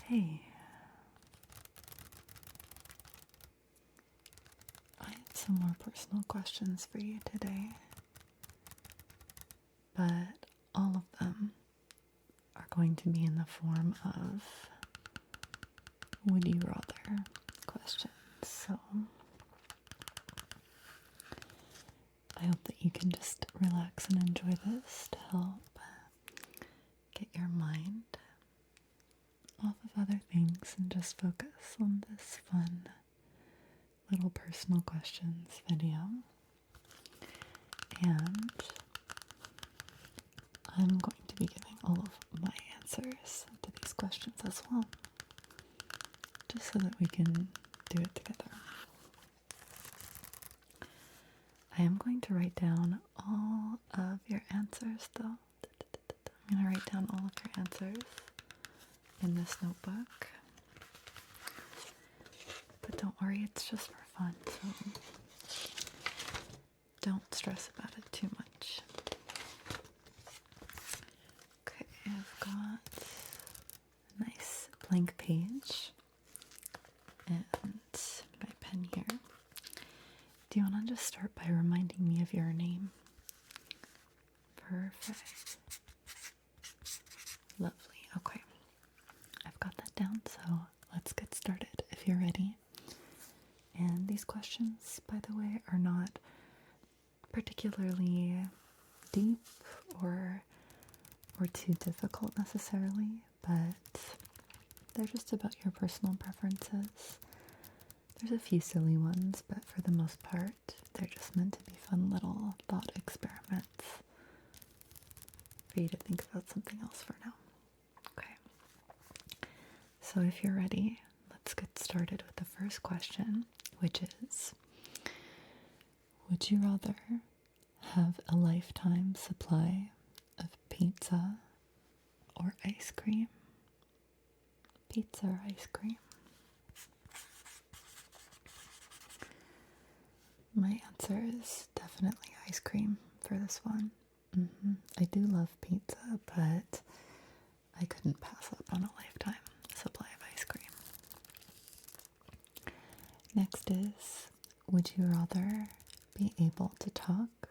Hey, I have some more personal questions for you today, but all of them are going to be in the form of would you rather questions. So I hope that you can just relax and enjoy this to help get your mind off of other things and just focus on this fun little personal questions video. And I'm going to be giving all of my answers to these questions as well, just so that we can do it together. I am going to write down all of your answers though. I'm going to write down all of your answers in this notebook. But don't worry, it's just for fun, so don't stress about it too much. Okay, I've got a nice blank page and my pen here. Do you want to just start by reminding me of your name? Perfect. Lovely. Okay. I've got that down, so let's get started if you're ready. And these questions, by the way, are not particularly deep or too difficult necessarily, but they're just about your personal preferences. There's a few silly ones, but for the most part, they're just meant to be fun little thought experiments for you to think about something else for now. Okay. So if you're ready, let's get started with the first question, which is, would you rather have a lifetime supply of pizza or ice cream? Pizza or ice cream? My answer is definitely ice cream for this one. I do love pizza, but I couldn't pass up on a lifetime supply of ice cream. Next is, would you rather be able to talk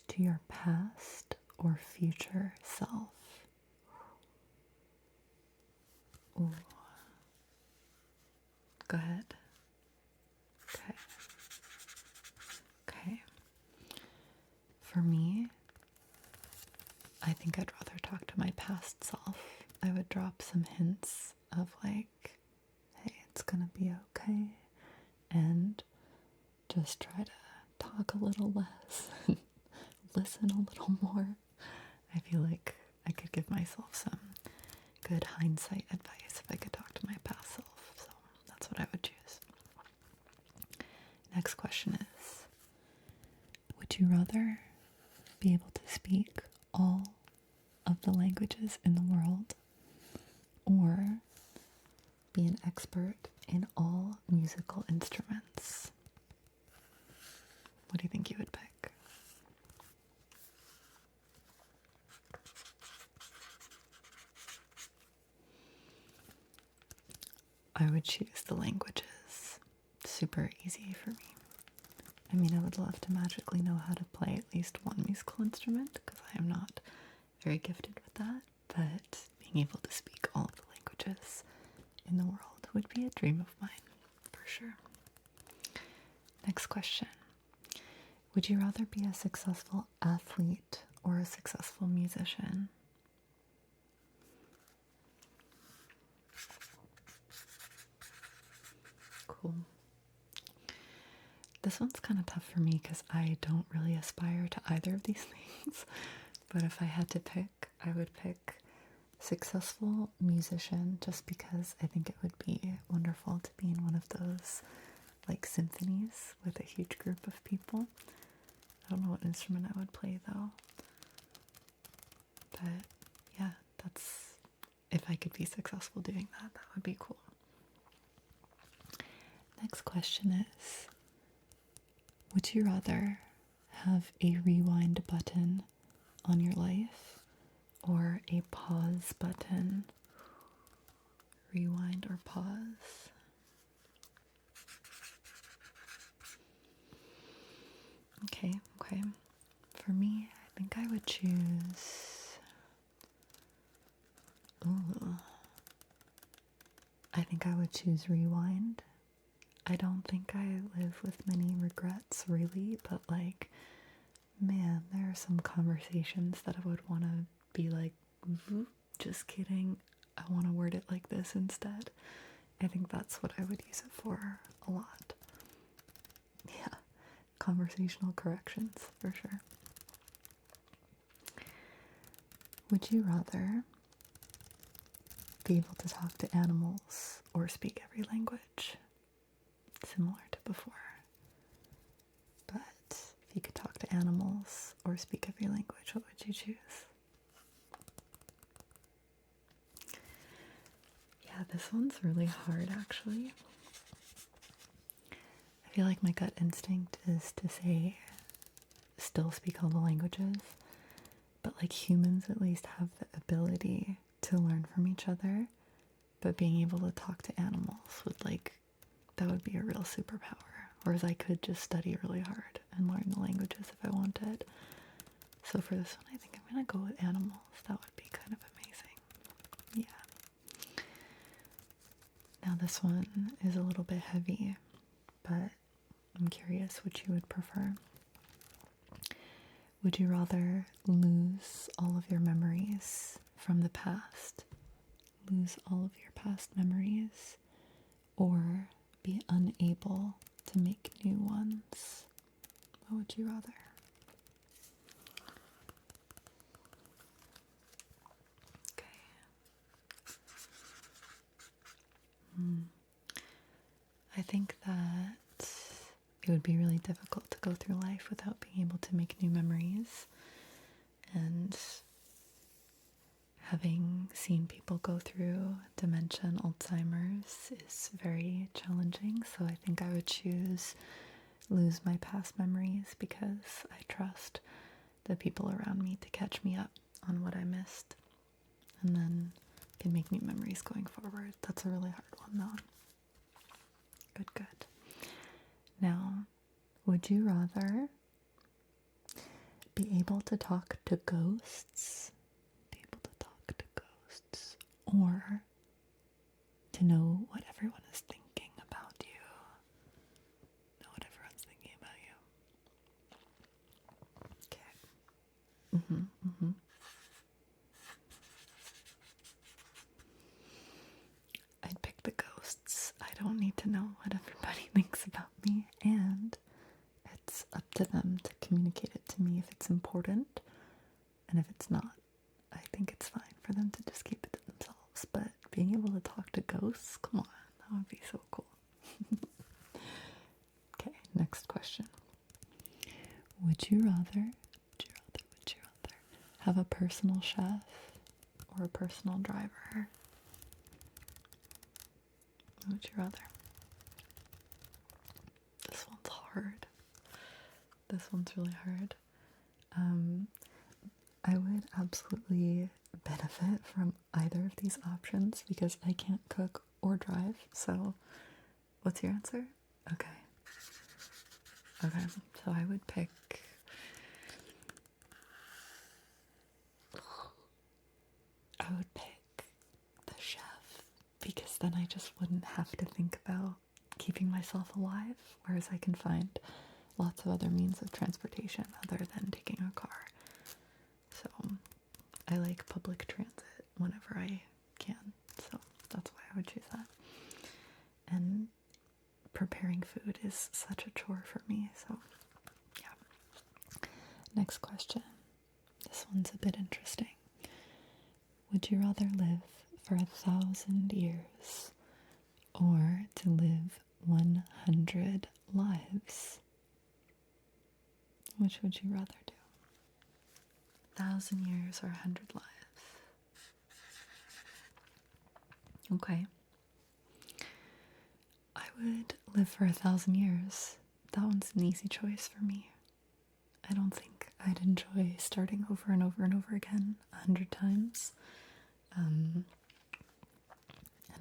to your past or future self? Ooh. Go ahead. Okay. Okay. For me, I think I'd rather talk to my past self. I would drop some hints of like, hey, it's gonna be okay, and just try to talk a little less, listen a little more. I feel like I could give myself some good hindsight advice if I could talk to my past self, so that's what I would choose. Next question is, would you rather be able to speak all of the languages in the world or be an expert in all musical instruments? What do you think you would pick? I would choose the languages. Super easy for me. I mean, I would love to magically know how to play at least one musical instrument because I am not very gifted with that, but being able to speak all of the languages in the world would be a dream of mine, for sure. Next question. Would you rather be a successful athlete or a successful musician? Cool. This one's kind of tough for me because I don't really aspire to either of these things. But if I had to pick, I would pick successful musician just because I think it would be wonderful to be in one of those like symphonies with a huge group of people. I don't know what instrument I would play though. But yeah, that's, if I could be successful doing that, that would be cool. Next question is, would you rather have a rewind button on your life or a pause button? rewind, or pause? Okay, okay. For me, I think I would choose. Ooh. I think I would choose rewind. I don't think I live with many regrets, really, but like, man, there are some conversations that I would want to be like, just kidding. I want to word it like this instead. I think that's what I would use it for a lot. Yeah, conversational corrections for sure. Would you rather be able to talk to animals or speak every language? Similar to before. But if you could talk to animals or speak every language, what would you choose? Yeah, this one's really hard actually. I feel like my gut instinct is to say still speak all the languages, but like humans at least have the ability to learn from each other, but being able to talk to animals would that would be a real superpower. Whereas I could just study really hard and learn the languages if I wanted. So for this one, I think I'm going to go with animals. That would be kind of amazing. Yeah. Now this one is a little bit heavy, but I'm curious what you would prefer. Would you rather lose all of your memories from the past, lose all of your past memories, or be unable to make new ones? What would you rather? Okay. I think that it would be really difficult to go through life without being able to make new memories. And having seen people go through dementia and Alzheimer's is very challenging. So I think I would choose lose my past memories because I trust the people around me to catch me up on what I missed. And then can make new memories going forward. That's a really hard one though. Good. Now, would you rather be able to talk to ghosts, or to know what everyone is thinking about you? Know what everyone's thinking about you. Okay. I'd pick the ghosts. I don't need to know what everybody thinks about me, and it's up to them to communicate it to me if it's important, and if it's not, I think it's fine for them to just keep it to themselves. But being able to talk to ghosts, come on, that would be so cool. Okay, next question. Would you rather have a personal chef or a personal driver? What would you rather? This one's hard. This one's really hard. I would absolutely benefit from either of these options because I can't cook or drive. So, what's your answer? Okay, so I would pick. The chef because then I just wouldn't have to think about keeping myself alive, whereas I can find lots of other means of transportation other than taking a car. So I like public transit whenever I can, so that's why I would choose that. And preparing food is such a chore for me, so yeah. Next question. This one's a bit interesting. Would you rather live for 1,000 years or to live 100 lives? Which would you rather do? 1,000 years or 100 lives? Okay. I would live for 1,000 years. That one's an easy choice for me. I don't think I'd enjoy starting over and over and over again 100 times. And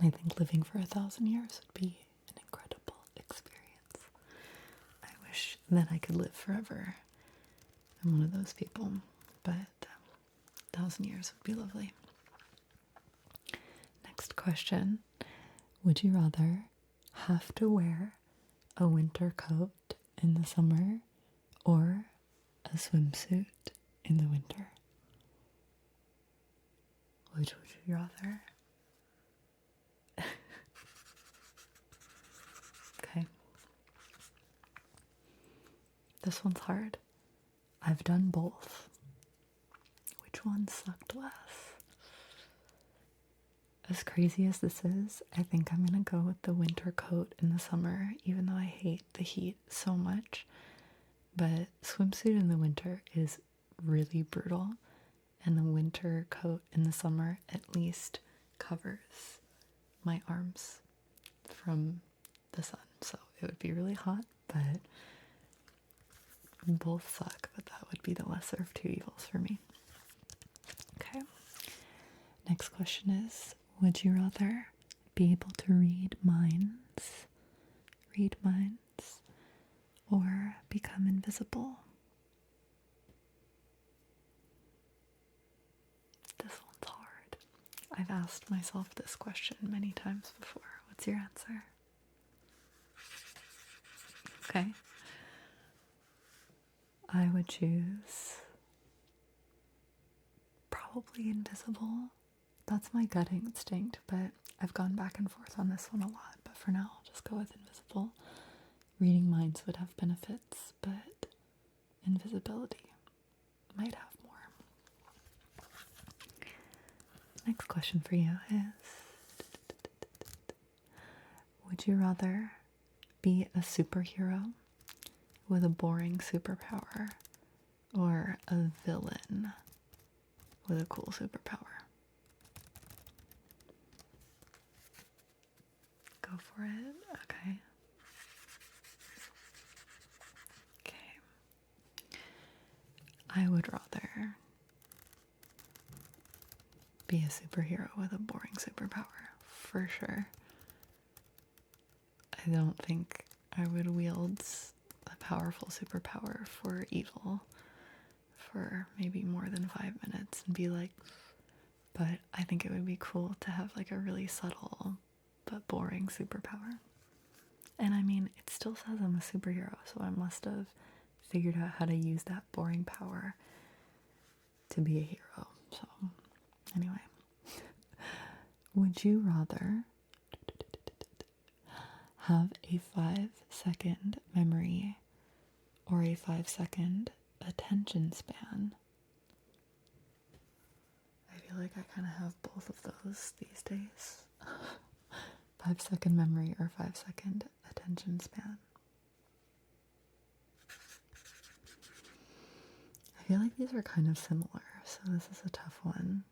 And I think living for 1,000 years would be an incredible experience. I wish that I could live forever. I'm one of those people, but 1,000 years would be lovely. Next question. Would you rather have to wear a winter coat in the summer or a swimsuit in the winter? Which would you rather? Okay. This one's hard. I've done both. Which one sucked less? As crazy as this is, I think I'm gonna go with the winter coat in the summer, even though I hate the heat so much. But swimsuit in the winter is really brutal, and the winter coat in the summer at least covers my arms from the sun. So it would be really hot, but both suck, but that would be the lesser of two evils for me. Okay. Next question is, would you rather be able to read minds, or become invisible? This one's hard. I've asked myself this question many times before. What's your answer? Okay. I would choose probably invisible. That's my gut instinct, but I've gone back and forth on this one a lot. But for now, I'll just go with invisible. Reading minds would have benefits, but invisibility might have more. Next question for you is, would you rather be a superhero with a boring superpower or a villain with a cool superpower? Go for it. Okay. I would rather be a superhero with a boring superpower, for sure. I don't think I would wield a powerful superpower for evil for maybe more than 5 minutes and be like, but I think it would be cool to have like a really subtle but boring superpower. And I mean, it still says I'm a superhero, so I must have figured out how to use that boring power to be a hero. So, anyway, would you rather have a 5-second memory or a 5-second attention span? I feel like I kind of have both of those these days. 5-second memory or 5-second attention span. I feel like these are kind of similar, so this is a tough one.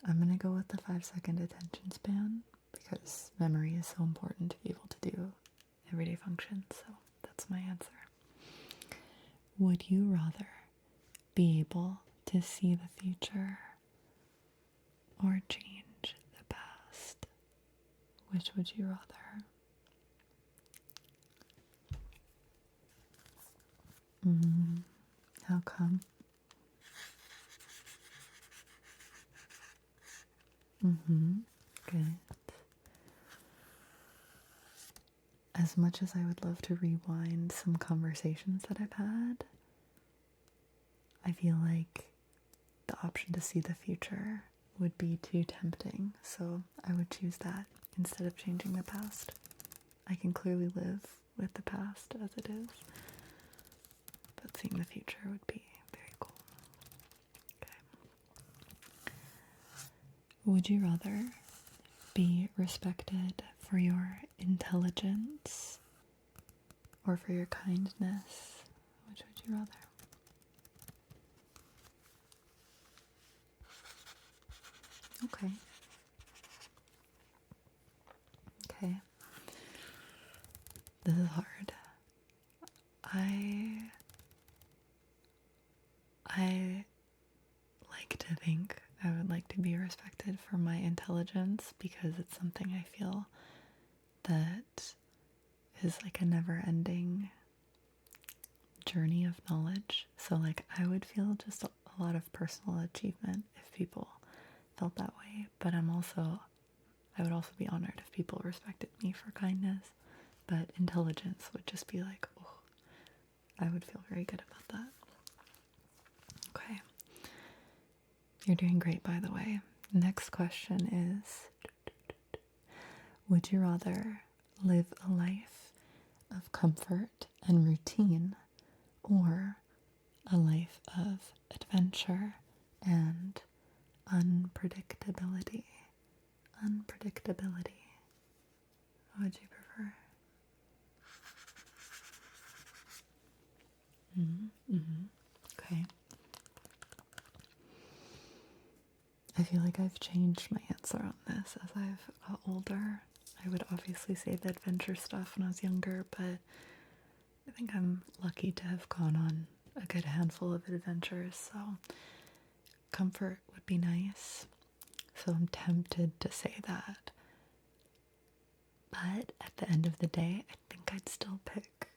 I'm gonna go with the 5-second attention span because memory is so important to be able to do everyday functions, so that's my answer. Would you rather be able to see the future or change the past? Which would you rather? How come? Good. As much as I would love to rewind some conversations that I've had, I feel like the option to see the future would be too tempting, so I would choose that instead of changing the past. I can clearly live with the past as it is, but seeing the future would be very cool. Okay. Would you rather be respected for your intelligence or for your kindness? Which would you rather? Okay. Okay. This is hard. I like to think I would like to be respected for my intelligence because it's something I feel that is like a never-ending journey of knowledge. So like I would feel just a lot of personal achievement if people felt that way. But I would also be honored if people respected me for kindness. But intelligence would just be like, oh, I would feel very good about that. Okay. You're doing great, by the way. Next question is, would you rather live a life of comfort and routine or a life of adventure and unpredictability? Unpredictability. What would you prefer? Okay. I feel like I've changed my answer on this as I've got older. I would obviously say the adventure stuff when I was younger, but I think I'm lucky to have gone on a good handful of adventures, so comfort would be nice. So I'm tempted to say that. But at the end of the day, I think I'd still pick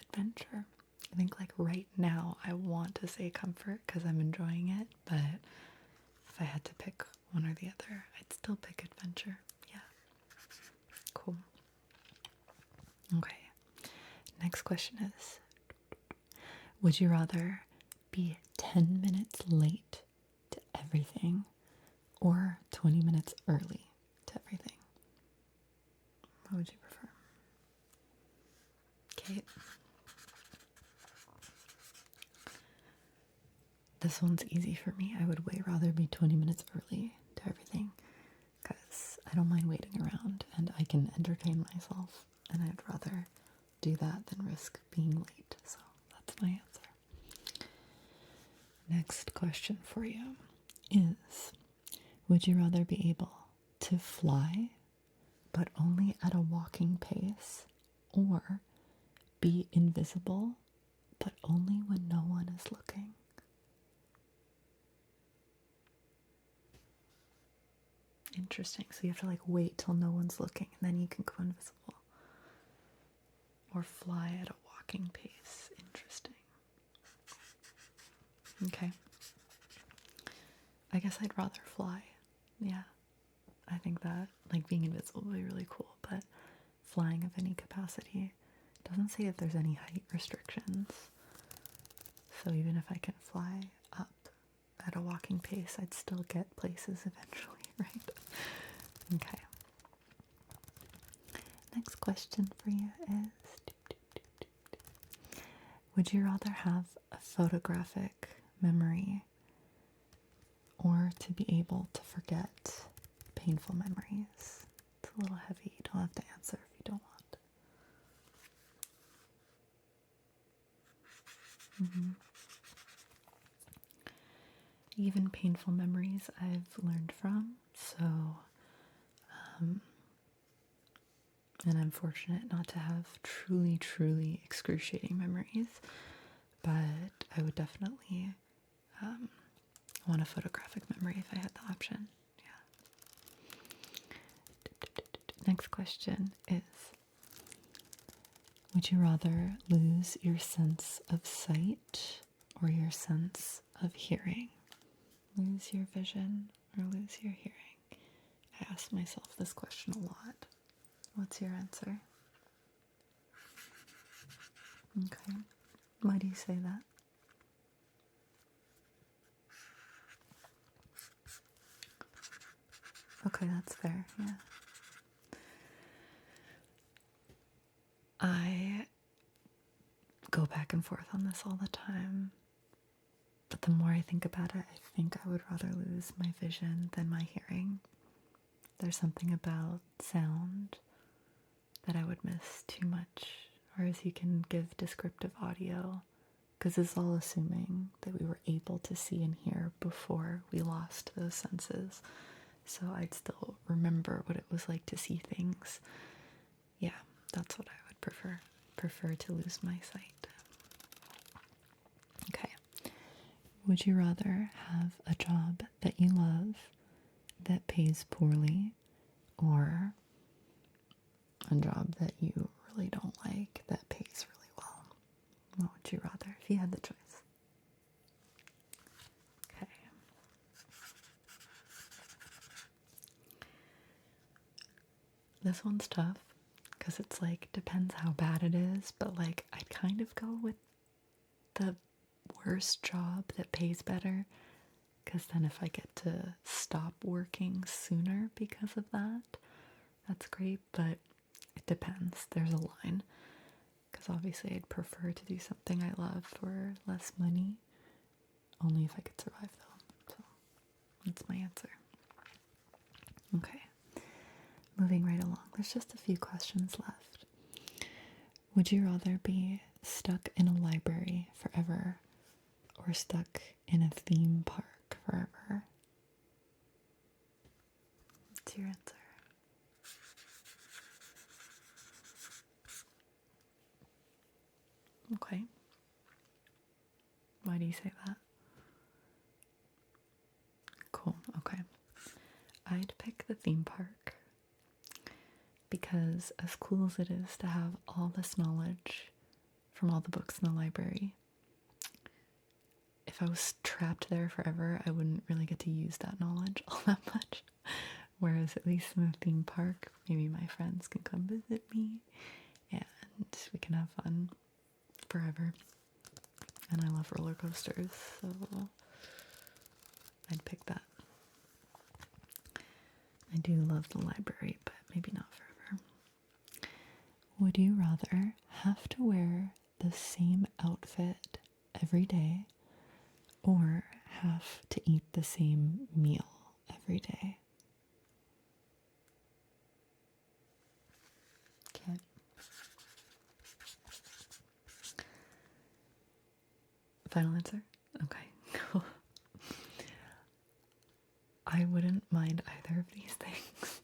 adventure. I think like right now I want to say comfort because I'm enjoying it, but if I had to pick one or the other, I'd still pick adventure. Yeah. Cool. Okay. Next question is, would you rather be 10 minutes late to everything or 20 minutes early to everything? What would you prefer? Kate? This one's easy for me. I would way rather be 20 minutes early to everything because I don't mind waiting around and I can entertain myself, and I'd rather do that than risk being late. So that's my answer. Next question for you is, would you rather be able to fly but only at a walking pace, or be invisible but only when no one is looking? Interesting. So you have to like wait till no one's looking and then you can go invisible. Or fly at a walking pace. Interesting. Okay. I guess I'd rather fly. Yeah. I think that like being invisible would be really cool, but flying of any capacity doesn't say if there's any height restrictions. So even if I can fly up at a walking pace, I'd still get places eventually, right? Okay. Next question for you is, would you rather have a photographic memory or to be able to forget painful memories? It's a little heavy. You don't have to answer if you don't want. Even painful memories I've learned from, so and I'm fortunate not to have truly excruciating memories, but I would definitely want a photographic memory if I had the option. Yeah. Next question is, would you rather lose your sense of sight or your sense of hearing? Lose your vision or lose your hearing? I ask myself this question a lot. What's your answer? Okay. Why do you say that? Okay, that's fair, yeah. I go back and forth on this all the time, but the more I think about it, I think I would rather lose my vision than my hearing. There's something about sound that I would miss too much, whereas you can give descriptive audio, because it's all assuming that we were able to see and hear before we lost those senses. So I'd still remember what it was like to see things. Yeah, that's what I would prefer. Prefer to lose my sight. Okay. Would you rather have a job that you love that pays poorly, or a job that you really don't like that pays really well? What would you rather if you had the choice? Okay. This one's tough because it's like depends how bad it is, but like I'd kind of go with the worst job that pays better, because then if I get to stop working sooner because of that, that's great, but it depends. There's a line, because obviously I'd prefer to do something I love for less money, only if I could survive though. So that's my answer. Okay, moving right along. There's just a few questions left. Would you rather be stuck in a library forever or stuck in a theme park forever? What's your answer? Okay. Why do you say that? Cool. Okay. I'd pick the theme park because, as cool as it is to have all this knowledge from all the books in the library, if I was trapped there forever, I wouldn't really get to use that knowledge all that much. Whereas at least in the theme park, maybe my friends can come visit me and we can have fun forever. And I love roller coasters, so I'd pick that. I do love the library, but maybe not forever. Would you rather have to wear the same outfit every day or have to eat the same meal every day? Okay. Final answer? Okay, cool. I wouldn't mind either of these things,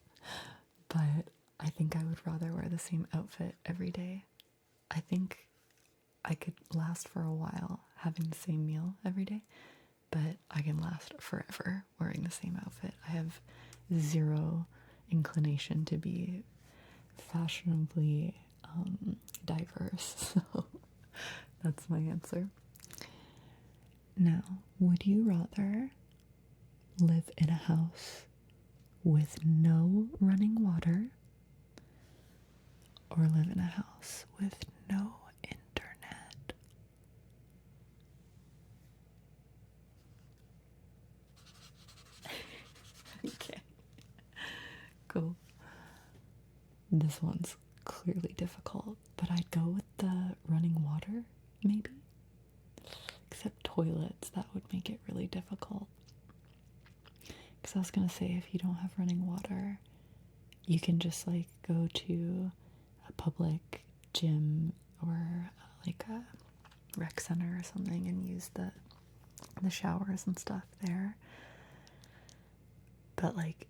but I think I would rather wear the same outfit every day. I think I could last for a while having the same meal every day, but I can last forever wearing the same outfit. I have zero inclination to be fashionably diverse, so that's my answer. Now, would you rather live in a house with no running water or live in a house with no internet? Okay. Cool. This one's clearly difficult, but I'd go with the running water, maybe. Except toilets, that would make it really difficult. Because I was gonna say, if you don't have running water, you can just like go to a public gym or like a rec center or something and use the showers and stuff there. But like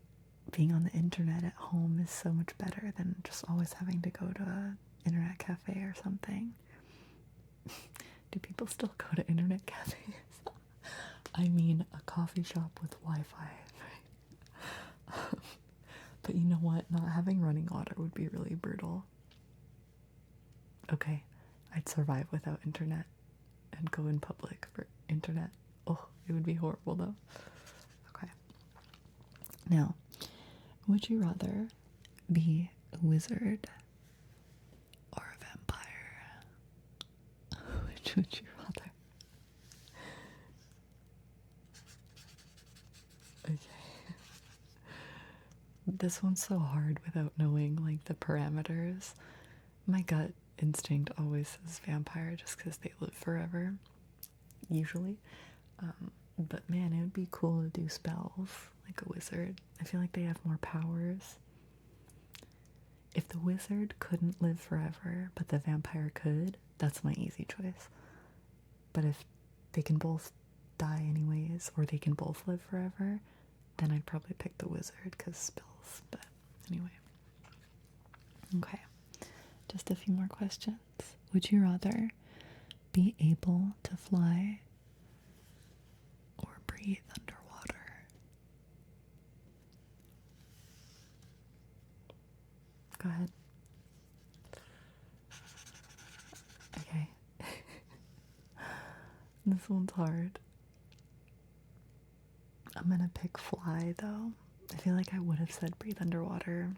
being on the internet at home is so much better than just always having to go to an internet cafe or something. Do people still go to internet cafes? I mean, a coffee shop with Wi-Fi, right? But you know what? Not having running water would be really brutal. Okay, I'd survive without internet and go in public for internet. Oh, it would be horrible though. Okay. Now, would you rather be a wizard or a vampire? Which would you rather? Okay. This one's so hard without knowing like the parameters. My gut instinct always says vampire just because they live forever, usually. But man, it would be cool to do spells like a wizard. I feel like they have more powers. If the wizard couldn't live forever, but the vampire could, that's my easy choice. But if they can both die anyways, or they can both live forever, then I'd probably pick the wizard because spells. But anyway. Okay. Just a few more questions. Would you rather be able to fly or breathe underwater? This one's hard. I'm gonna pick fly though. I feel like I would have said breathe underwater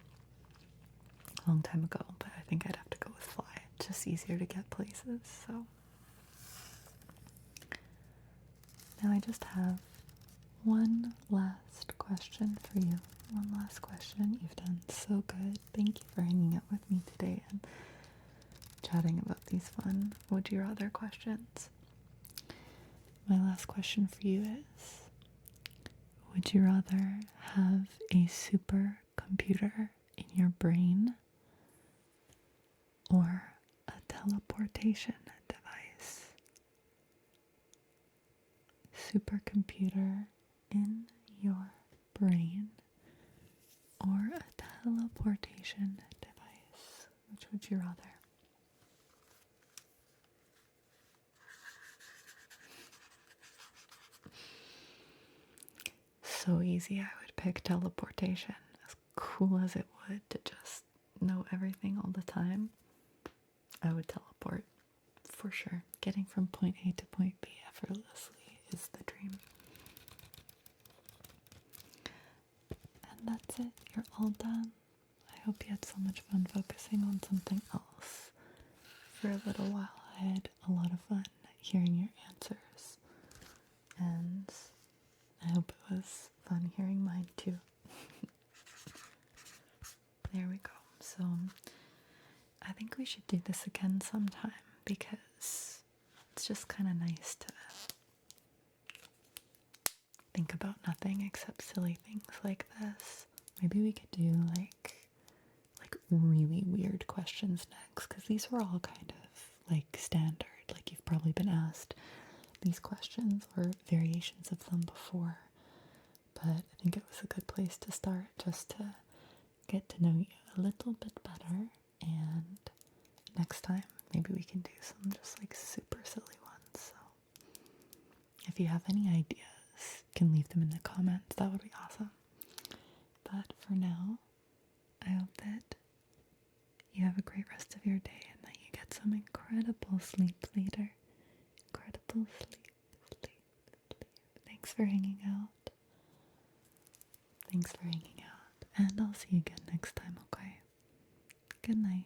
a long time ago, but I think I'd have to go with fly. It's just easier to get places, so. Now I just have one last question for you. One last question. You've done so good. Thank you for hanging out with me today and chatting about these fun would you rather questions. My last question for you is, would you rather have a supercomputer in your brain or a teleportation device? Supercomputer in your brain or a teleportation device? Which would you rather? So easy, I would pick teleportation. As cool as it would to just know everything all the time, I would teleport for sure. Getting from point A to point B effortlessly is the dream. And that's it. You're all done. I hope you had so much fun focusing on something else for a little while. I had a lot of fun hearing your answers, and I hope it was fun hearing mine too. There we go. So I think we should do this again sometime because it's just kind of nice to think about nothing except silly things like this. Maybe we could do like really weird questions next, because these were all kind of like standard. Like you've probably been asked these questions or variations of them before. But I think it was a good place to start, just to get to know you a little bit better. And next time, maybe we can do some just like super silly ones. So if you have any ideas, you can leave them in the comments. That would be awesome. But for now, I hope that you have a great rest of your day and that you get some incredible sleep later. Incredible sleep. Thanks for hanging out. And I'll see you again next time, okay? Good night.